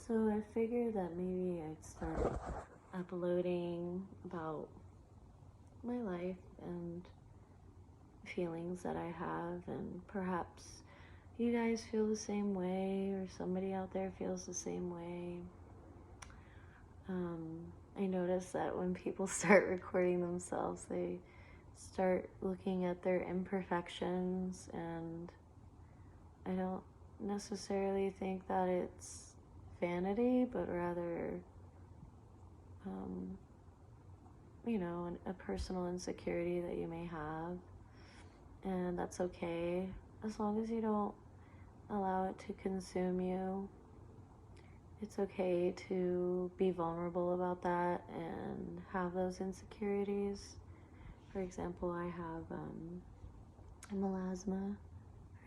So I figured that maybe I'd start uploading about my life and feelings that I have, and perhaps you guys feel the same way, or somebody out there feels the same way. I notice that when people start recording themselves, they start looking at their imperfections, and I don't necessarily think that it's vanity, but rather a personal insecurity that you may have, and that's okay as long as you don't allow it to consume you. It's okay to be vulnerable about that and have those insecurities. For example, I have melasma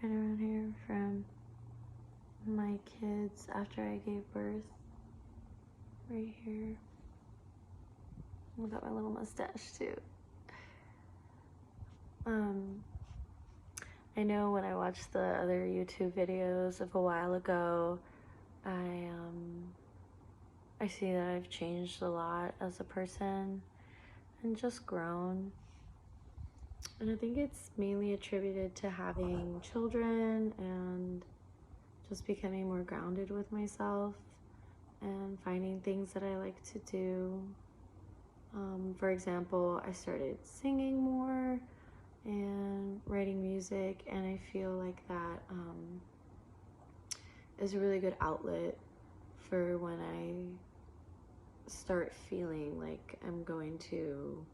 right around here from my kids after I gave birth. Right here. I got my little mustache too. I know when I watched the other YouTube videos of a while ago, I see that I've changed a lot as a person and just grown. And I think it's mainly attributed to having children and just becoming more grounded with myself and finding things that I like to do. For example, I started singing more and writing music, and I feel like that is a really good outlet for when I start feeling like I'm going to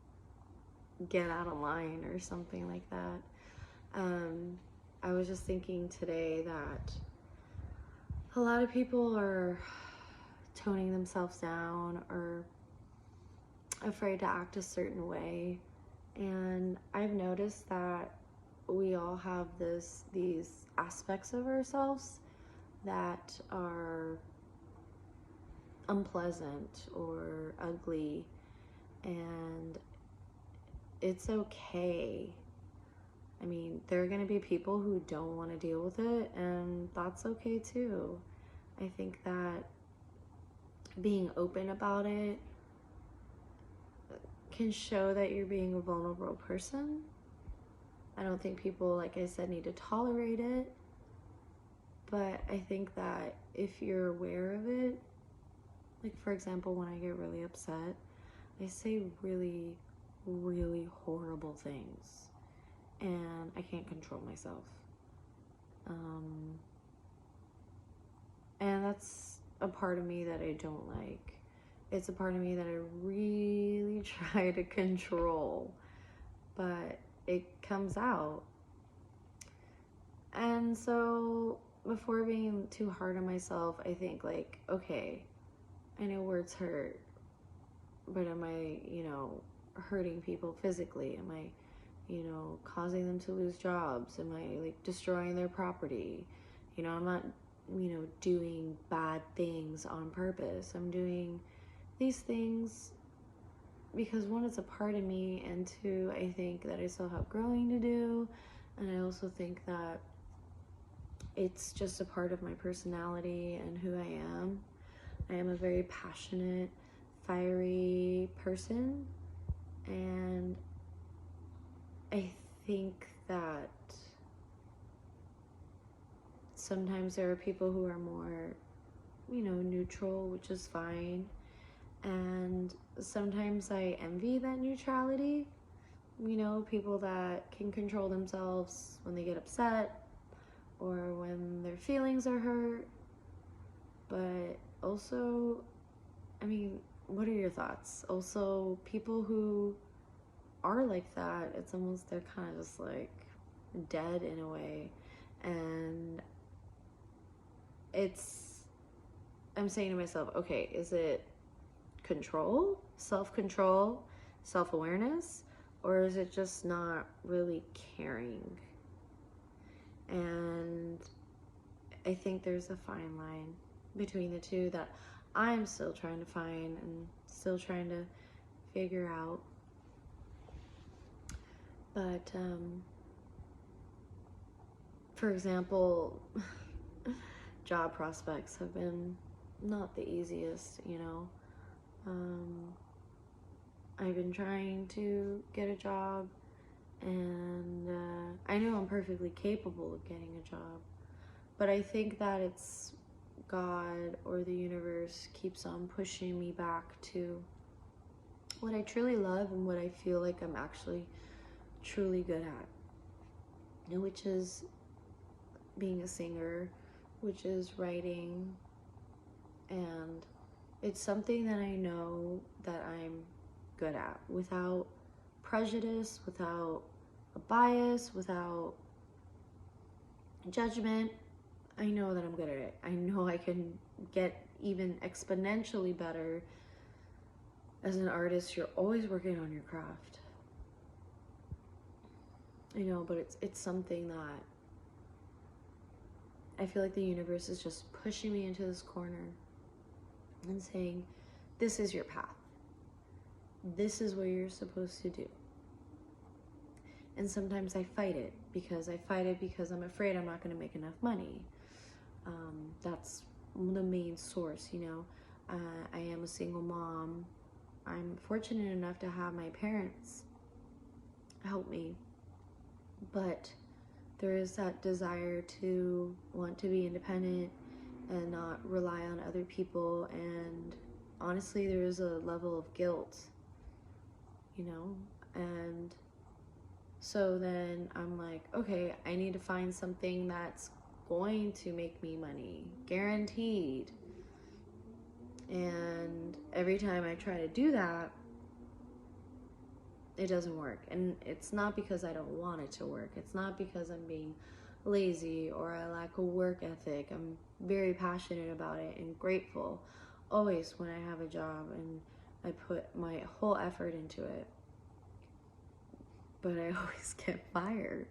get out of line or something like that. I was just thinking today that a lot of people are toning themselves down or afraid to act a certain way, and I've noticed that we all have these aspects of ourselves that are unpleasant or ugly, and it's okay. I mean, there are going to be people who don't want to deal with it, and that's okay too. I think that being open about it can show that you're being a vulnerable person. I don't think people, like I said, need to tolerate it, but I think that if you're aware of it, like for example, when I get really upset, I say really, really horrible things, and I can't control myself. And that's a part of me that I don't like. It's a part of me that I really try to control, but it comes out. And so before being too hard on myself, I think like, okay, I know words hurt, but am I, hurting people physically? Am I, causing them to lose jobs? Am I like destroying their property? I'm not, doing bad things on purpose. I'm doing these things because one, it's a part of me, and two, I think that I still have growing to do, and I also think that it's just a part of my personality and who I am. I am a very passionate, fiery person, and I think that sometimes there are people who are more, neutral, which is fine. And sometimes I envy that neutrality. People that can control themselves when they get upset or when their feelings are hurt. But also, what are your thoughts? Also, people who are like that, it's almost, they're kind of just like dead in a way. And I'm saying to myself, okay, is it control, self-control, self-awareness, or is it just not really caring? And I think there's a fine line between the two that I'm still trying to find and still trying to figure out. But for example, job prospects have been not the easiest, you know. I've been trying to get a job, and I know I'm perfectly capable of getting a job, but I think that it's God or the universe keeps on pushing me back to what I truly love and what I feel like I'm actually truly good at, which is being a singer, which is writing, and it's something that I know that I'm good at without prejudice, without a bias, without judgment. I know that I'm good at it. I know I can get even exponentially better. As an artist, you're always working on your craft. I know, but it's something that I feel like the universe is just pushing me into this corner and saying, this is your path. This is what you're supposed to do. And sometimes I fight it because I'm afraid I'm not going to make enough money. That's the main source, you know. I am a single mom. I'm fortunate enough to have my parents help me, but there is that desire to want to be independent and not rely on other people, and honestly there is a level of guilt, you know. And so then I'm like, okay, I need to find something that's going to make me money, guaranteed. And every time I try to do that, it doesn't work. And it's not because I don't want it to work. It's not because I'm being lazy or I lack a work ethic. I'm very passionate about it and grateful always when I have a job and I put my whole effort into it. But I always get fired.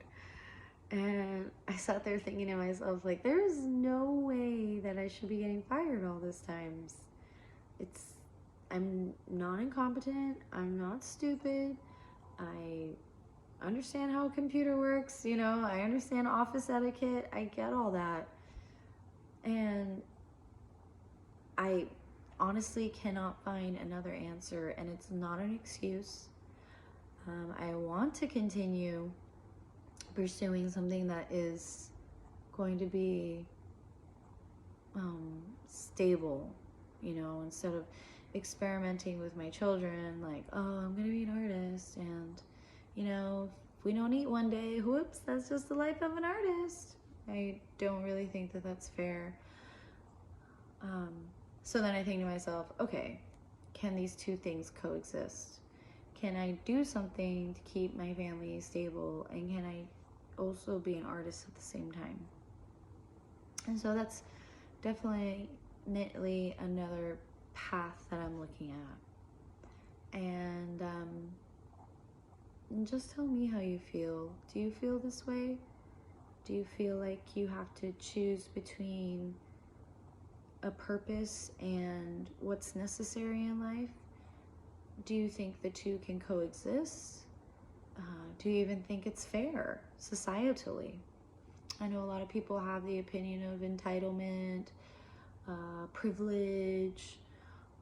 And I sat there thinking to myself, like, there's no way that I should be getting fired all these times. I'm not incompetent. I'm not stupid. I understand how a computer works, you know, I understand office etiquette. I get all that. And I honestly cannot find another answer, and it's not an excuse. I want to continue pursuing something that is going to be stable, you know, instead of experimenting with my children, like, oh, I'm gonna be an artist, and you know, if we don't eat one day, whoops, that's just the life of an artist. I don't really think that that's fair. So then I think to myself, okay, can these two things coexist? Can I do something to keep my family stable, and can I also be an artist at the same time? And so that's definitely another path that I'm looking at. And just tell me how you feel. Do you feel this way? Do you feel like you have to choose between a purpose and what's necessary in life? Do you think the two can coexist? Do you even think it's fair societally? I know a lot of people have the opinion of entitlement, privilege.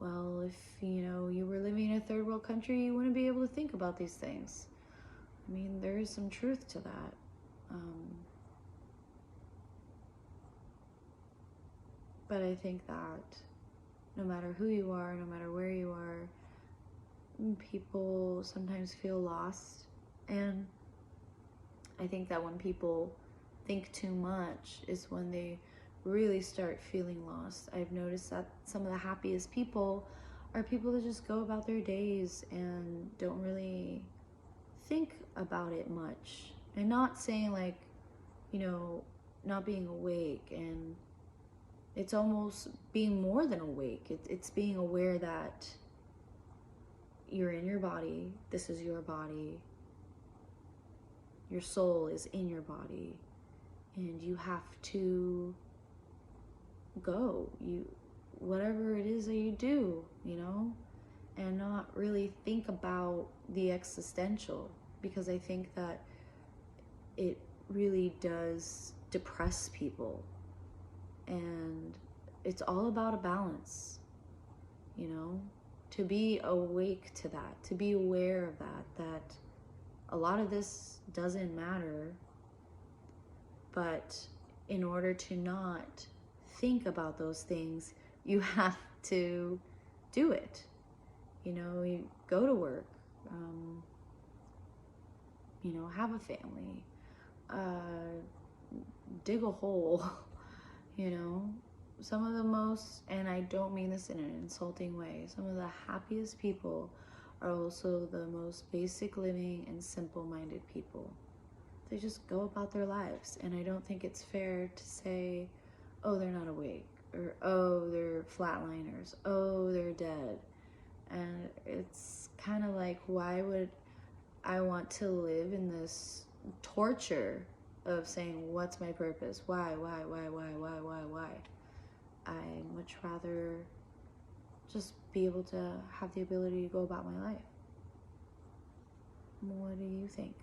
Well, if you know you were living in a third world country, you wouldn't be able to think about these things. I mean, there is some truth to that. But I think that no matter who you are, no matter where you are, people sometimes feel lost. And I think that when people think too much is when they really start feeling lost. I've noticed that some of the happiest people are people that just go about their days and don't really think about it much. And not saying like, you know, not being awake, and it's almost being more than awake. It's being aware that you're in your body. This is your body. Your soul is in your body, and you have to go. Whatever it is that you do, you know, and not really think about the existential, because I think that it really does depress people. And it's all about a balance, you know, to be awake to that, to be aware of that a lot of this doesn't matter, but in order to not think about those things, you have to do it. You know, you go to work, you know, have a family, dig a hole, you know. Some of the most, and I don't mean this in an insulting way, some of the happiest people are also the most basic living and simple-minded people. They just go about their lives, and I don't think it's fair to say, oh, they're not awake, or oh, they're flatliners, oh, they're dead. And it's kind of like, why would I want to live in this torture of saying, what's my purpose? Why? I much rather just be able to have the ability to go about my life. What do you think?